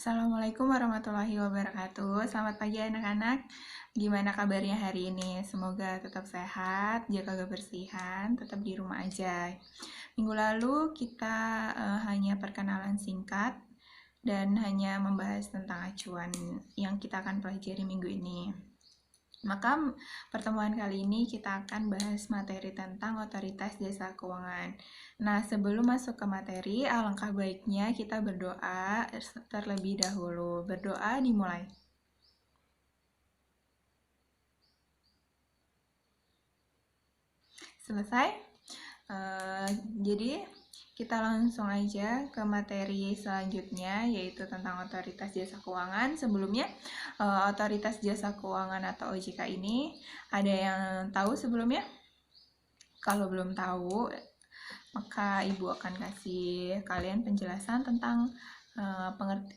Assalamualaikum warahmatullahi wabarakatuh. Selamat pagi anak-anak. Gimana kabarnya hari ini? Semoga tetap sehat, jaga kebersihan, tetap di rumah aja. Minggu lalu kita hanya perkenalan singkat dan hanya membahas tentang acuan yang kita akan pelajari minggu ini. Maka pertemuan kali ini kita akan bahas materi tentang otoritas jasa keuangan. Nah, sebelum masuk ke materi, alangkah baiknya kita berdoa terlebih dahulu. Berdoa dimulai. Selesai? Jadi, kita langsung aja ke materi selanjutnya, yaitu tentang otoritas jasa keuangan. Sebelumnya, otoritas jasa keuangan atau OJK ini ada yang tahu sebelumnya? Kalau belum tahu, maka Ibu akan kasih kalian penjelasan tentang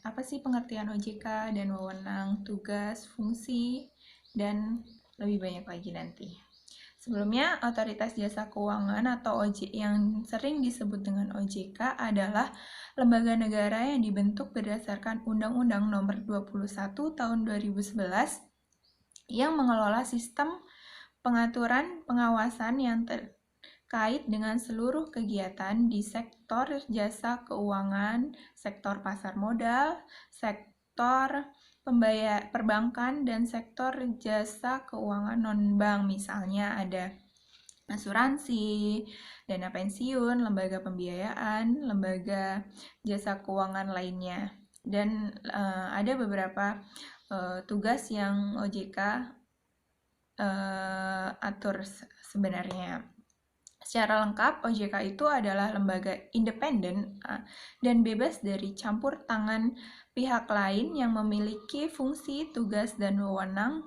apa sih pengertian OJK dan wewenang, tugas, fungsi, dan lebih banyak lagi nanti. Sebelumnya, Otoritas Jasa Keuangan atau OJK yang sering disebut dengan OJK adalah lembaga negara yang dibentuk berdasarkan Undang-Undang Nomor 21 Tahun 2011 yang mengelola sistem pengaturan pengawasan yang terkait dengan seluruh kegiatan di sektor jasa keuangan, sektor pasar modal, sektor perbankan, dan sektor jasa keuangan non-bank. Misalnya ada asuransi, dana pensiun, lembaga pembiayaan, lembaga jasa keuangan lainnya. Dan ada beberapa tugas yang OJK atur sebenarnya. Secara lengkap, OJK itu adalah lembaga independen dan bebas dari campur tangan pihak lain yang memiliki fungsi, tugas, dan wewenang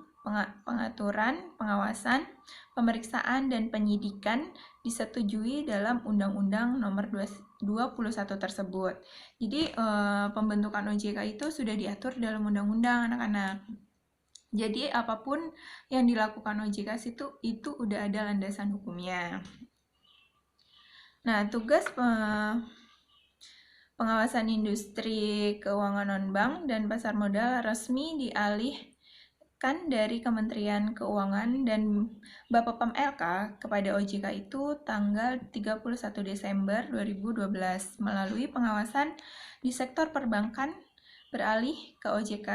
pengaturan, pengawasan, pemeriksaan, dan penyidikan disetujui dalam Undang-Undang Nomor 21 tersebut. Jadi, pembentukan OJK itu sudah diatur dalam undang-undang, anak-anak. Jadi, apapun yang dilakukan OJK itu udah ada landasan hukumnya. Nah, tugas pengawasan industri keuangan non-bank dan pasar modal resmi dialihkan dari Kementerian Keuangan dan Bapepam LK kepada OJK itu tanggal 31 Desember 2012 melalui pengawasan di sektor perbankan beralih ke OJK.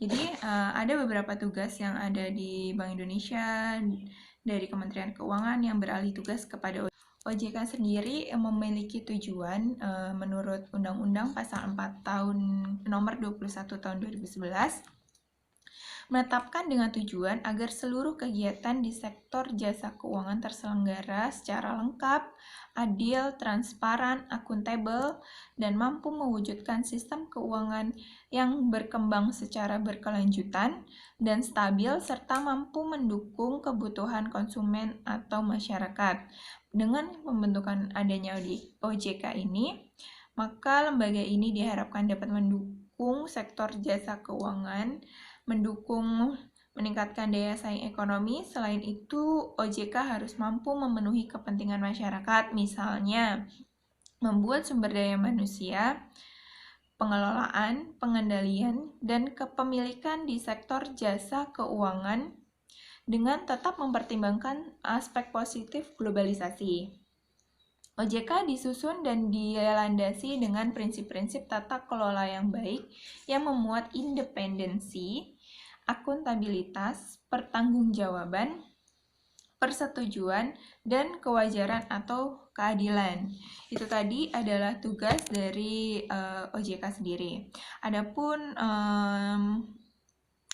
Jadi, ada beberapa tugas yang ada di Bank Indonesia dari Kementerian Keuangan yang beralih tugas kepada OJK sendiri memiliki tujuan menurut Undang-Undang Pasal 4 tahun Nomor 21 tahun 2011 menetapkan dengan tujuan agar seluruh kegiatan di sektor jasa keuangan terselenggara secara lengkap, adil, transparan, akuntabel, dan mampu mewujudkan sistem keuangan yang berkembang secara berkelanjutan dan stabil serta mampu mendukung kebutuhan konsumen atau masyarakat. Dengan pembentukan adanya OJK ini, maka lembaga ini diharapkan dapat mendukung sektor jasa keuangan, mendukung meningkatkan daya saing ekonomi. Selain itu, OJK harus mampu memenuhi kepentingan masyarakat, misalnya membuat sumber daya manusia, pengelolaan, pengendalian, dan kepemilikan di sektor jasa keuangan dengan tetap mempertimbangkan aspek positif globalisasi. OJK disusun dan dilandasi dengan prinsip-prinsip tata kelola yang baik yang memuat independensi, akuntabilitas, pertanggungjawaban, persetujuan, dan kewajaran atau keadilan. Itu tadi adalah tugas dari OJK sendiri. Adapun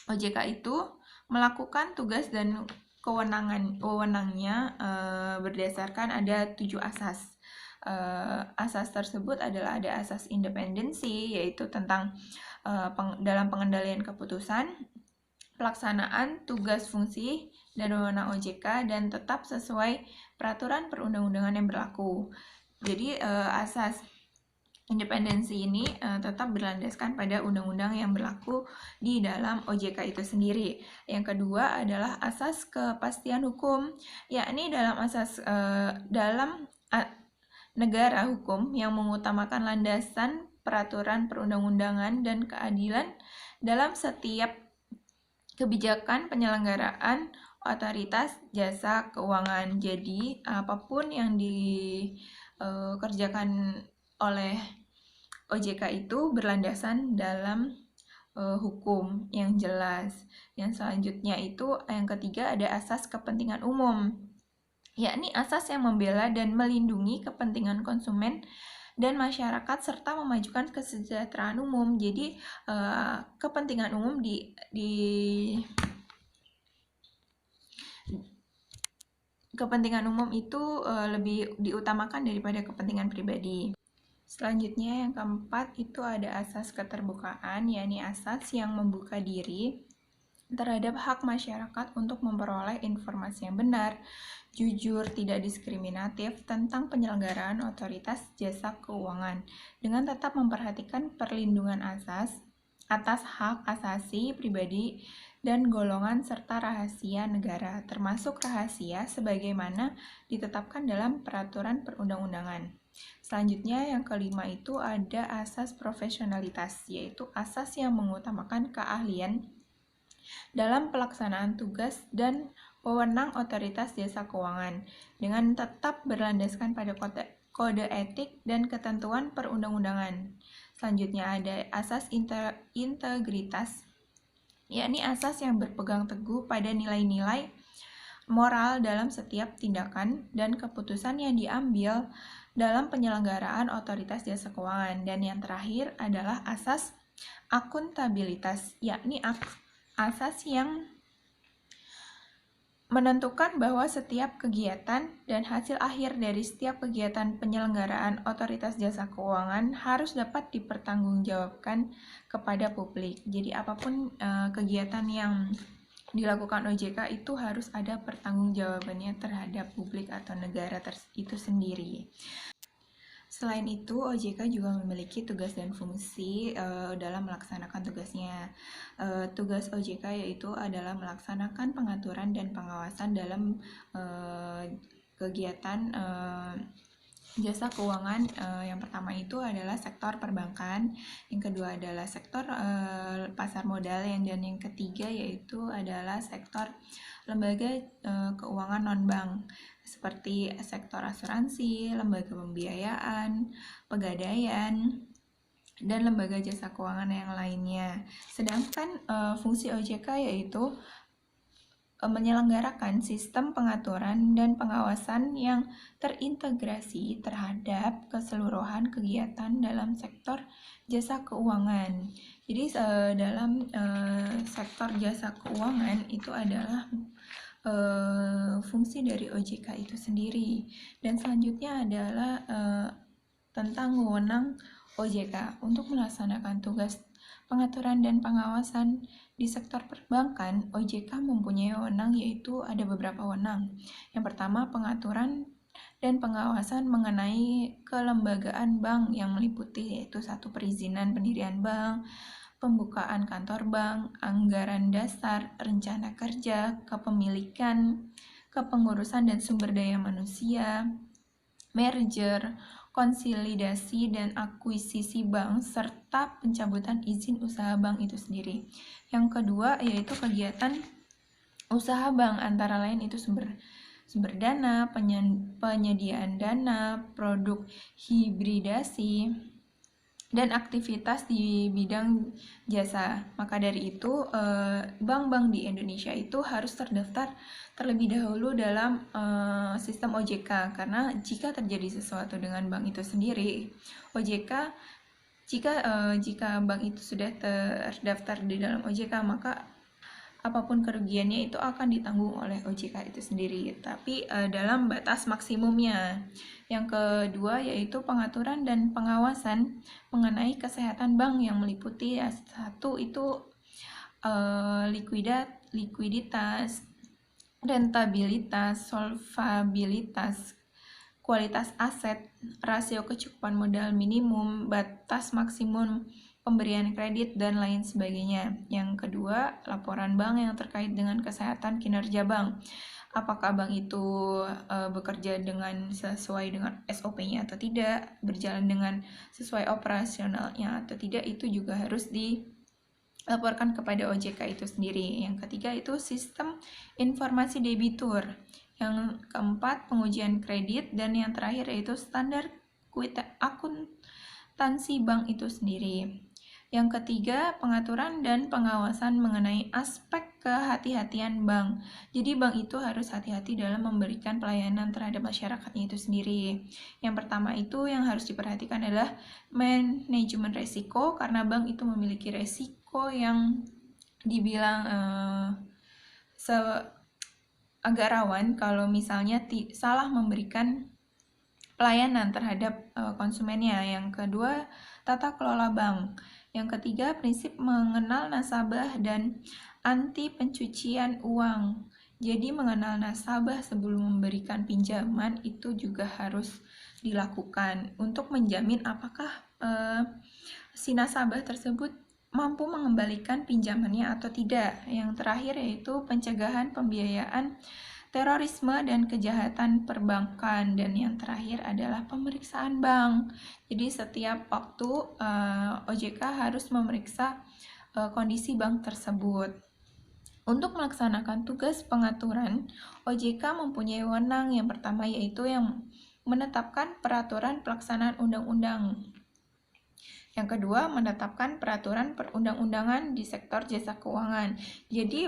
OJK itu melakukan tugas dan wewenangnya berdasarkan ada 7 asas. Asas tersebut adalah ada asas independensi, yaitu tentang dalam pengendalian keputusan, pelaksanaan tugas fungsi dan wewenang OJK, dan tetap sesuai peraturan perundang-undangan yang berlaku. Jadi asas independensi ini tetap berlandaskan pada undang-undang yang berlaku di dalam OJK itu sendiri. Yang kedua adalah asas kepastian hukum, yakni dalam dalam negara hukum yang mengutamakan landasan peraturan perundang-undangan dan keadilan dalam setiap kebijakan penyelenggaraan otoritas jasa keuangan. Jadi, apapun yang dikerjakan oleh OJK itu berlandasan dalam hukum yang jelas. Yang selanjutnya itu yang ketiga ada asas kepentingan umum, yakni asas yang membela dan melindungi kepentingan konsumen dan masyarakat serta memajukan kesejahteraan umum. Jadi kepentingan umum kepentingan umum itu lebih diutamakan daripada kepentingan pribadi. Selanjutnya yang keempat itu ada asas keterbukaan, yakni asas yang membuka diri terhadap hak masyarakat untuk memperoleh informasi yang benar, jujur, tidak diskriminatif tentang penyelenggaraan otoritas jasa keuangan, dengan tetap memperhatikan perlindungan atas hak asasi pribadi dan golongan serta rahasia negara, termasuk rahasia sebagaimana ditetapkan dalam peraturan perundang-undangan. Selanjutnya yang kelima itu ada asas profesionalitas, yaitu asas yang mengutamakan keahlian dalam pelaksanaan tugas dan wewenang otoritas jasa keuangan dengan tetap berlandaskan pada kode etik dan ketentuan perundang-undangan. Selanjutnya ada asas integritas, yakni asas yang berpegang teguh pada nilai-nilai moral dalam setiap tindakan dan keputusan yang diambil dalam penyelenggaraan otoritas jasa keuangan. Dan yang terakhir adalah asas akuntabilitas, yakni asas yang menentukan bahwa setiap kegiatan dan hasil akhir dari setiap kegiatan penyelenggaraan otoritas jasa keuangan harus dapat dipertanggungjawabkan kepada publik. Jadi apapun kegiatan yang dilakukan OJK itu harus ada pertanggungjawabannya terhadap publik atau negara itu sendiri. Selain itu, OJK juga memiliki tugas dan fungsi dalam melaksanakan tugasnya. Tugas OJK yaitu adalah melaksanakan pengaturan dan pengawasan dalam kegiatan jasa keuangan. Yang pertama itu adalah sektor perbankan, yang kedua adalah sektor pasar modal, dan yang ketiga yaitu adalah sektor lembaga keuangan non-bank seperti sektor asuransi, lembaga pembiayaan, pegadaian, dan lembaga jasa keuangan yang lainnya. Sedangkan fungsi OJK yaitu menyelenggarakan sistem pengaturan dan pengawasan yang terintegrasi terhadap keseluruhan kegiatan dalam sektor jasa keuangan. Jadi dalam sektor jasa keuangan itu adalah fungsi dari OJK itu sendiri. Dan selanjutnya adalah tentang wewenang OJK untuk melaksanakan tugas pengaturan dan pengawasan di sektor perbankan. OJK mempunyai wewenang, yaitu ada beberapa wewenang. Yang pertama, pengaturan dan pengawasan mengenai kelembagaan bank yang meliputi yaitu 1. Perizinan pendirian bank, pembukaan kantor bank, anggaran dasar, rencana kerja, kepemilikan, kepengurusan dan sumber daya manusia, merger, konsolidasi dan akuisisi bank, serta pencabutan izin usaha bank itu sendiri. Yang kedua yaitu kegiatan usaha bank, antara lain itu sumber dana, penyediaan dana, produk hibridasi, dan aktivitas di bidang jasa. Maka dari itu, bank-bank di Indonesia itu harus terdaftar terlebih dahulu dalam sistem OJK, karena jika terjadi sesuatu dengan bank itu sendiri, OJK jika bank itu sudah terdaftar di dalam OJK, maka apapun kerugiannya itu akan ditanggung oleh OJK itu sendiri, tapi dalam batas maksimumnya. Yang kedua yaitu pengaturan dan pengawasan mengenai kesehatan bank yang meliputi 1 itu likuiditas, rentabilitas, solvabilitas, kualitas aset, rasio kecukupan modal minimum, batas maksimum pemberian kredit, dan lain sebagainya. Yang kedua, laporan bank yang terkait dengan kesehatan kinerja bank. apakah bank itu bekerja sesuai dengan SOP-nya atau tidak, berjalan dengan sesuai operasionalnya atau tidak, itu juga harus dilaporkan kepada OJK itu sendiri. Yang ketiga itu sistem informasi debitur. Yang keempat pengujian kredit, dan yang terakhir yaitu standar akuntansi bank itu sendiri. Yang ketiga, pengaturan dan pengawasan mengenai aspek kehati-hatian bank. Jadi bank itu harus hati-hati dalam memberikan pelayanan terhadap masyarakatnya itu sendiri. Yang pertama itu yang harus diperhatikan adalah manajemen resiko, karena bank itu memiliki resiko yang dibilang agak rawan kalau misalnya salah memberikan pelayanan terhadap konsumennya. Yang kedua, tata kelola bank. Yang ketiga, prinsip mengenal nasabah dan anti pencucian uang. Jadi mengenal nasabah sebelum memberikan pinjaman itu juga harus dilakukan untuk menjamin apakah si nasabah tersebut mampu mengembalikan pinjamannya atau tidak. Yang terakhir yaitu pencegahan pembiayaan terorisme dan kejahatan perbankan, dan yang terakhir adalah pemeriksaan bank. Jadi setiap waktu OJK harus memeriksa kondisi bank tersebut. Untuk melaksanakan tugas pengaturan, OJK mempunyai wewenang yang pertama yaitu yang menetapkan peraturan pelaksanaan undang-undang. Yang kedua, menetapkan peraturan perundang-undangan di sektor jasa keuangan. Jadi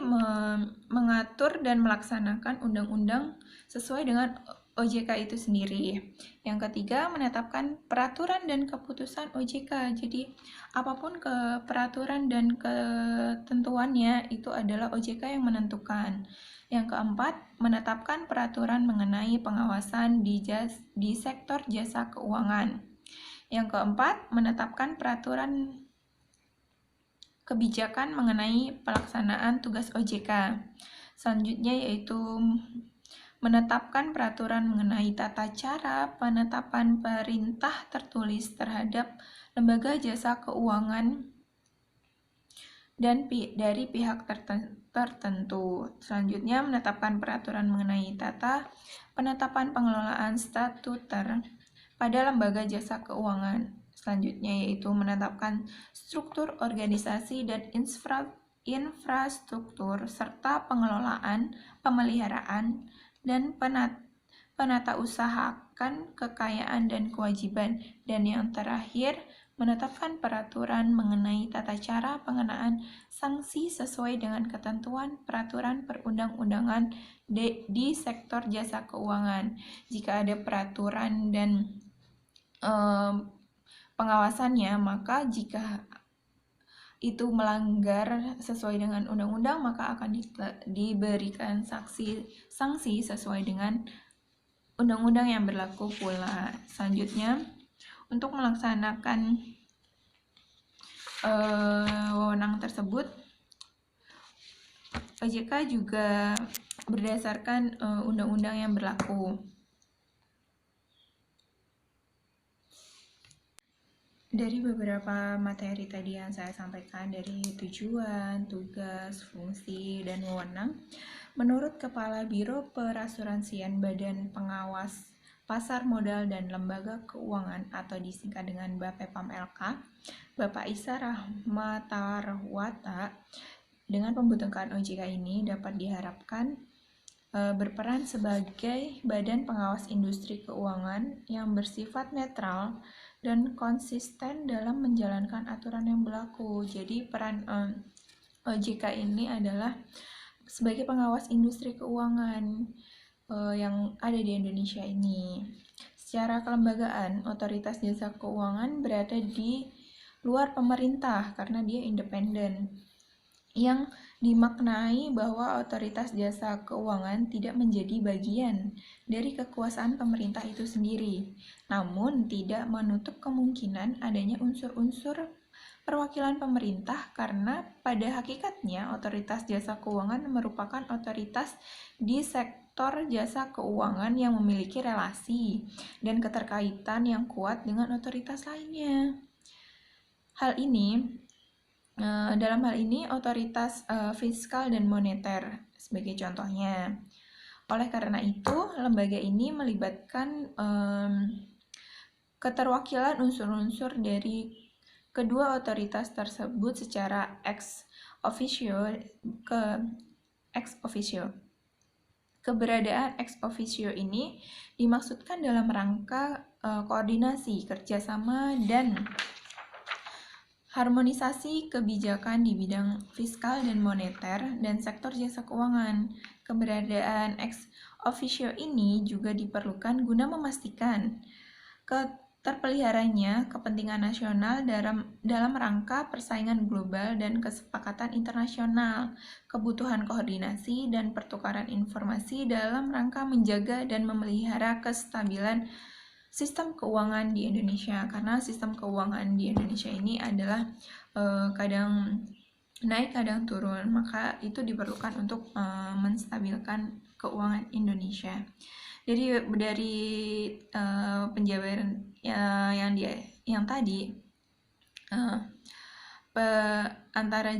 mengatur dan melaksanakan undang-undang sesuai dengan OJK itu sendiri. Yang ketiga, menetapkan peraturan dan keputusan OJK. Jadi apapun peraturan dan ketentuannya itu adalah OJK yang menentukan. Yang keempat, menetapkan peraturan mengenai pengawasan di sektor jasa keuangan. Yang keempat, menetapkan peraturan kebijakan mengenai pelaksanaan tugas OJK. Selanjutnya yaitu menetapkan peraturan mengenai tata cara penetapan perintah tertulis terhadap lembaga jasa keuangan dan dari pihak tertentu. Selanjutnya menetapkan peraturan mengenai tata penetapan pengelolaan statuter pada lembaga jasa keuangan. Selanjutnya yaitu menetapkan struktur organisasi dan infrastruktur serta pengelolaan, pemeliharaan, dan penata usahakan kekayaan dan kewajiban. Dan yang terakhir, menetapkan peraturan mengenai tata cara pengenaan sanksi sesuai dengan ketentuan peraturan perundang-undangan di sektor jasa keuangan. Jika ada peraturan dan pengawasannya, maka jika itu melanggar sesuai dengan undang-undang, maka akan diberikan sanksi sesuai dengan undang-undang yang berlaku pula. Selanjutnya, untuk melaksanakan wewenang tersebut, OJK juga berdasarkan undang-undang yang berlaku. Dari beberapa materi tadi yang saya sampaikan, dari tujuan, tugas, fungsi, dan wewenang, menurut Kepala Biro Perasuransian Badan Pengawas Pasar Modal dan Lembaga Keuangan atau disingkat dengan BAPEPAM LK, Bapak Isa Rahmatarwata, dengan pembentukan OJK ini dapat diharapkan berperan sebagai badan pengawas industri keuangan yang bersifat netral dan konsisten dalam menjalankan aturan yang berlaku. Jadi peran OJK ini adalah sebagai pengawas industri keuangan yang ada di Indonesia ini. Secara kelembagaan, otoritas jasa keuangan berada di luar pemerintah karena dia independen, yang dimaknai bahwa otoritas jasa keuangan tidak menjadi bagian dari kekuasaan pemerintah itu sendiri, namun tidak menutup kemungkinan adanya unsur-unsur perwakilan pemerintah karena pada hakikatnya otoritas jasa keuangan merupakan otoritas di sektor jasa keuangan yang memiliki relasi dan keterkaitan yang kuat dengan otoritas lainnya. Dalam hal ini otoritas fiskal dan moneter sebagai contohnya. Oleh karena itu, lembaga ini melibatkan keterwakilan unsur-unsur dari kedua otoritas tersebut secara ex officio ex officio. Keberadaan ex officio ini dimaksudkan dalam rangka koordinasi, kerjasama, dan harmonisasi kebijakan di bidang fiskal dan moneter dan sektor jasa keuangan. Keberadaan ex officio ini juga diperlukan guna memastikan terpeliharanya kepentingan nasional dalam rangka persaingan global dan kesepakatan internasional, kebutuhan koordinasi dan pertukaran informasi dalam rangka menjaga dan memelihara kestabilan sistem keuangan di Indonesia, karena sistem keuangan di Indonesia ini adalah kadang naik kadang turun, maka itu diperlukan untuk menstabilkan keuangan Indonesia. Jadi dari penjabaran yang tadi antara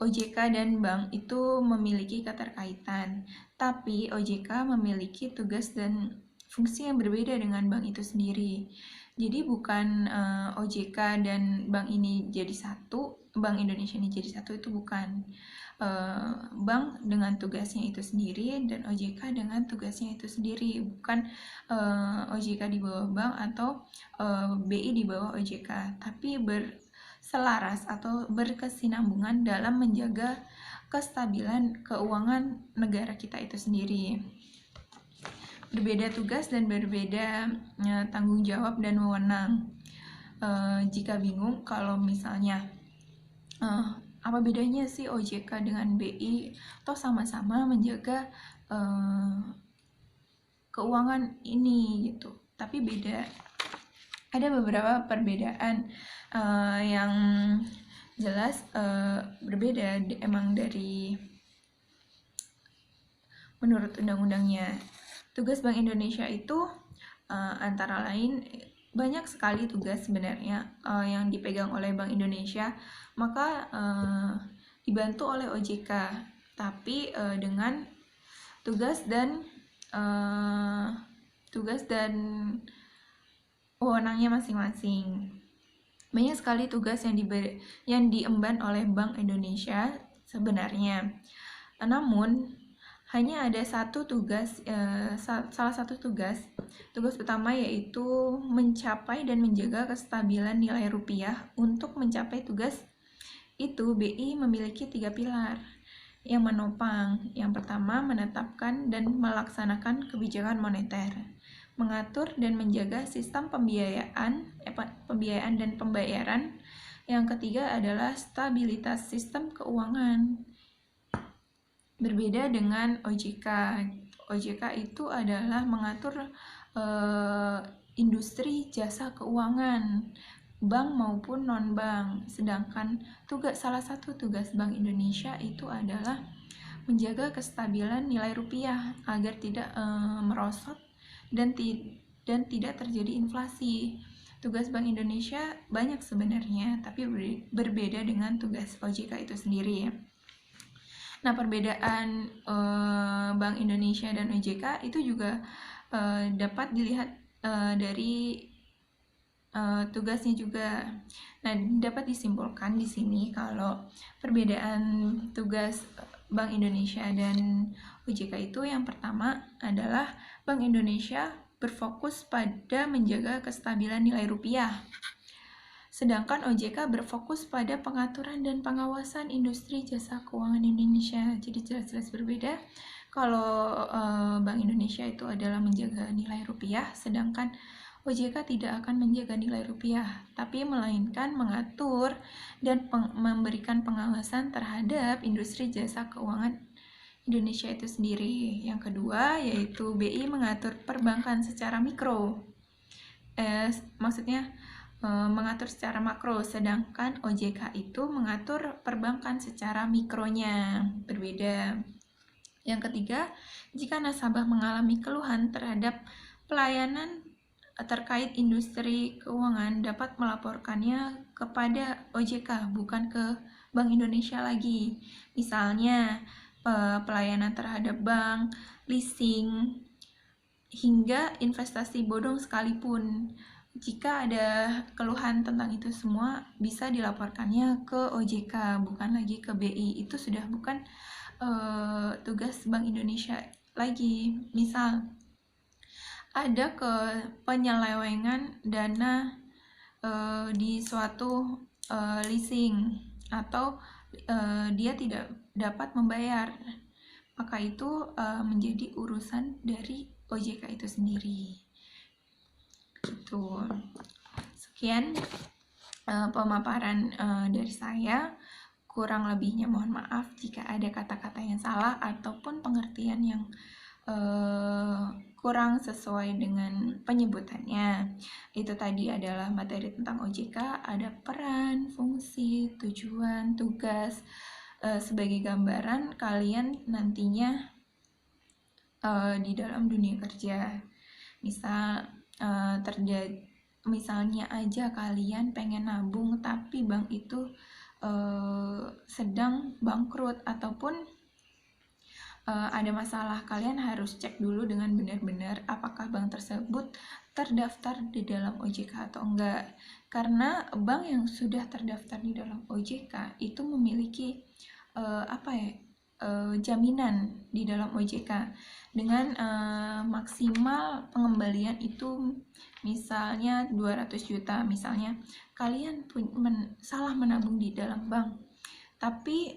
OJK dan bank itu memiliki keterkaitan, tapi OJK memiliki tugas dan fungsi yang berbeda dengan bank itu sendiri. Jadi bukan OJK dan bank ini jadi satu, Bank Indonesia ini jadi satu, itu bukan. Bank dengan tugasnya itu sendiri dan OJK dengan tugasnya itu sendiri, bukan OJK di bawah bank atau BI di bawah OJK, tapi berselaras atau berkesinambungan dalam menjaga kestabilan keuangan negara kita itu sendiri. Berbeda tugas dan berbeda tanggung jawab dan wewenang. Jika bingung kalau misalnya apa bedanya sih OJK dengan BI, toh sama-sama menjaga keuangan ini gitu, tapi beda. Ada beberapa perbedaan yang jelas berbeda emang dari menurut undang-undangnya. Tugas Bank Indonesia itu antara lain banyak sekali tugas sebenarnya yang dipegang oleh Bank Indonesia, maka dibantu oleh OJK, tapi dengan tugas dan wewenangnya masing-masing. Banyak sekali tugas yang diemban oleh Bank Indonesia sebenarnya. Namun hanya ada satu tugas, salah satu tugas utama yaitu mencapai dan menjaga kestabilan nilai rupiah. Untuk mencapai tugas itu, BI memiliki 3 pilar yang menopang. Yang pertama, menetapkan dan melaksanakan kebijakan moneter, mengatur dan menjaga sistem pembiayaan dan pembayaran. Yang ketiga adalah stabilitas sistem keuangan. Berbeda dengan OJK. OJK itu adalah mengatur industri jasa keuangan, bank maupun non-bank. Sedangkan salah satu tugas Bank Indonesia itu adalah menjaga kestabilan nilai rupiah agar tidak merosot dan tidak terjadi inflasi. Tugas Bank Indonesia banyak sebenarnya, tapi berbeda dengan tugas OJK itu sendiri. Nah, perbedaan Bank Indonesia dan OJK itu juga dapat dilihat dari tugasnya juga. Nah, dapat disimpulkan di sini kalau perbedaan tugas Bank Indonesia dan OJK itu, yang pertama adalah Bank Indonesia berfokus pada menjaga kestabilan nilai rupiah, sedangkan OJK berfokus pada pengaturan dan pengawasan industri jasa keuangan Indonesia. Jadi jelas-jelas berbeda. Kalau Bank Indonesia itu adalah menjaga nilai rupiah, sedangkan OJK tidak akan menjaga nilai rupiah, tapi melainkan mengatur dan memberikan pengawasan terhadap industri jasa keuangan Indonesia itu sendiri. Yang kedua yaitu BI mengatur perbankan secara mikro. Maksudnya mengatur secara makro, sedangkan OJK itu mengatur perbankan secara mikronya. Berbeda. Yang ketiga, jika nasabah mengalami keluhan terhadap pelayanan terkait industri keuangan, dapat melaporkannya kepada OJK, bukan ke Bank Indonesia lagi. Misalnya, pelayanan terhadap bank, leasing, hingga investasi bodong sekalipun. Jika ada keluhan tentang itu semua, bisa dilaporkannya ke OJK, bukan lagi ke BI. Itu sudah bukan tugas Bank Indonesia lagi. Misal ada penyelewengan dana di suatu leasing, atau dia tidak dapat membayar, maka itu menjadi urusan dari OJK itu sendiri. Gitu. Sekian pemaparan dari saya. Kurang lebihnya mohon maaf jika ada kata-kata yang salah ataupun pengertian yang kurang sesuai dengan penyebutannya. Itu tadi adalah materi tentang OJK, ada peran, fungsi, tujuan, tugas. Sebagai gambaran kalian nantinya di dalam dunia kerja. Misalnya aja kalian pengen nabung tapi bank itu sedang bangkrut ataupun ada masalah, kalian harus cek dulu dengan benar-benar apakah bank tersebut terdaftar di dalam OJK atau enggak. Karena bank yang sudah terdaftar di dalam OJK itu memiliki jaminan di dalam OJK dengan maksimal pengembalian itu misalnya 200 juta. Misalnya kalian salah menabung di dalam bank, tapi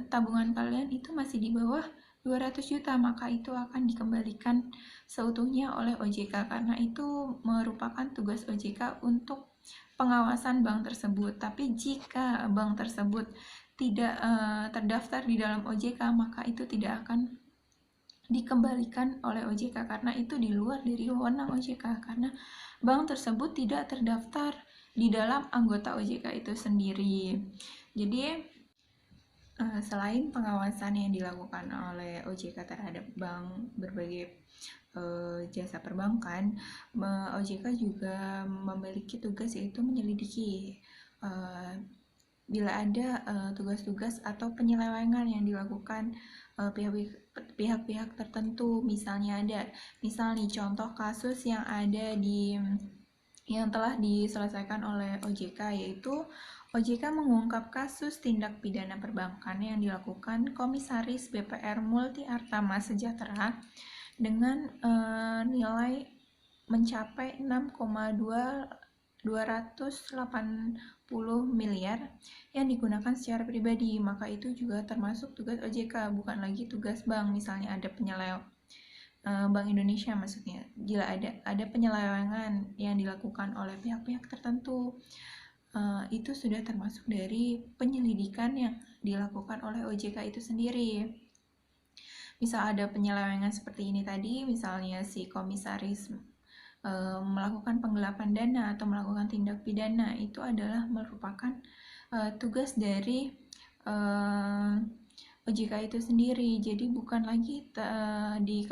tabungan kalian itu masih di bawah 200 juta, maka itu akan dikembalikan seutuhnya oleh OJK, karena itu merupakan tugas OJK untuk pengawasan bank tersebut. Tapi jika bank tersebut tidak terdaftar di dalam OJK, maka itu tidak akan dikembalikan oleh OJK, karena itu di luar dari wewenang OJK, karena bank tersebut tidak terdaftar di dalam anggota OJK itu sendiri. Jadi selain pengawasan yang dilakukan oleh OJK terhadap bank berbagai jasa perbankan, OJK juga memiliki tugas yaitu menyelidiki bila ada tugas-tugas atau penyelewengan yang dilakukan pihak-pihak tertentu. Misal nih contoh kasus yang telah diselesaikan oleh OJK, yaitu OJK mengungkap kasus tindak pidana perbankan yang dilakukan Komisaris BPR Multi Artama Sejahtera dengan nilai mencapai 6,280 miliar yang digunakan secara pribadi. Maka itu juga termasuk tugas OJK, bukan lagi tugas bank. Misalnya ada Bank Indonesia maksudnya, bila ada penyelewengan yang dilakukan oleh pihak-pihak tertentu, itu sudah termasuk dari penyelidikan yang dilakukan oleh OJK itu sendiri. Misal ada penyelewengan seperti ini tadi, misalnya si komisaris melakukan penggelapan dana atau melakukan tindak pidana, itu adalah merupakan tugas dari OJK itu sendiri. Jadi bukan lagi di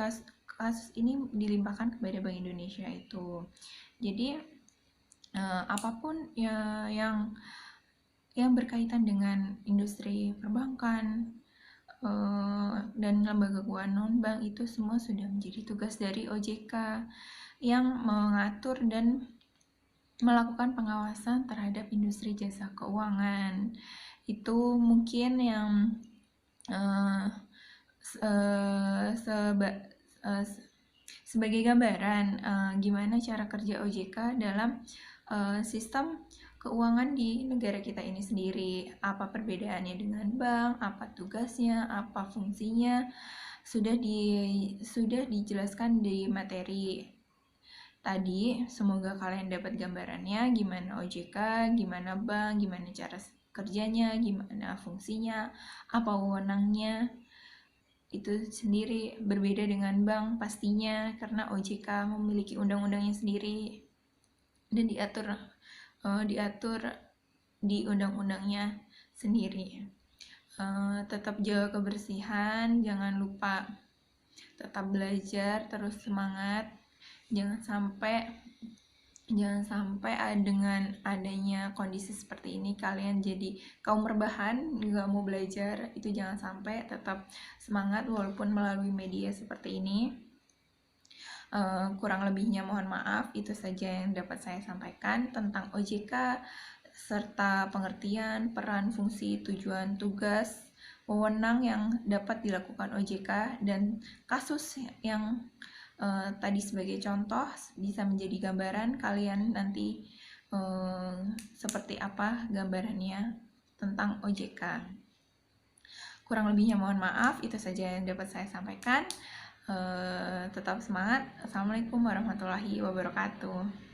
kasus ini dilimpahkan kepada Bank Indonesia itu. Jadi apapun yang berkaitan dengan industri perbankan dan lembaga keuangan non-bank, itu semua sudah menjadi tugas dari OJK yang mengatur dan melakukan pengawasan terhadap industri jasa keuangan. Itu mungkin yang sebagai gambaran gimana cara kerja OJK dalam sistem keuangan di negara kita ini sendiri. Apa perbedaannya dengan bank, apa tugasnya, apa fungsinya, sudah dijelaskan di materi tadi. Semoga kalian dapat gambarannya gimana OJK, gimana bank, gimana cara kerjanya, gimana fungsinya, apa wewenangnya. Itu sendiri berbeda dengan bank pastinya, karena OJK memiliki undang-undangnya sendiri dan diatur di undang-undangnya sendiri. Tetap jaga kebersihan, jangan lupa tetap belajar, terus semangat, jangan sampai Jangan sampai dengan adanya kondisi seperti ini kalian jadi kaum rebahan, nggak mau belajar. Itu jangan sampai, tetap semangat walaupun melalui media seperti ini. Kurang lebihnya mohon maaf. Itu saja yang dapat saya sampaikan tentang OJK serta pengertian, peran, fungsi, tujuan, tugas, wewenang yang dapat dilakukan OJK, dan kasus yang tadi sebagai contoh bisa menjadi gambaran kalian nanti seperti apa gambarannya tentang OJK. Kurang lebihnya mohon maaf. Itu saja yang dapat saya sampaikan. Tetap semangat. Assalamualaikum warahmatullahi wabarakatuh.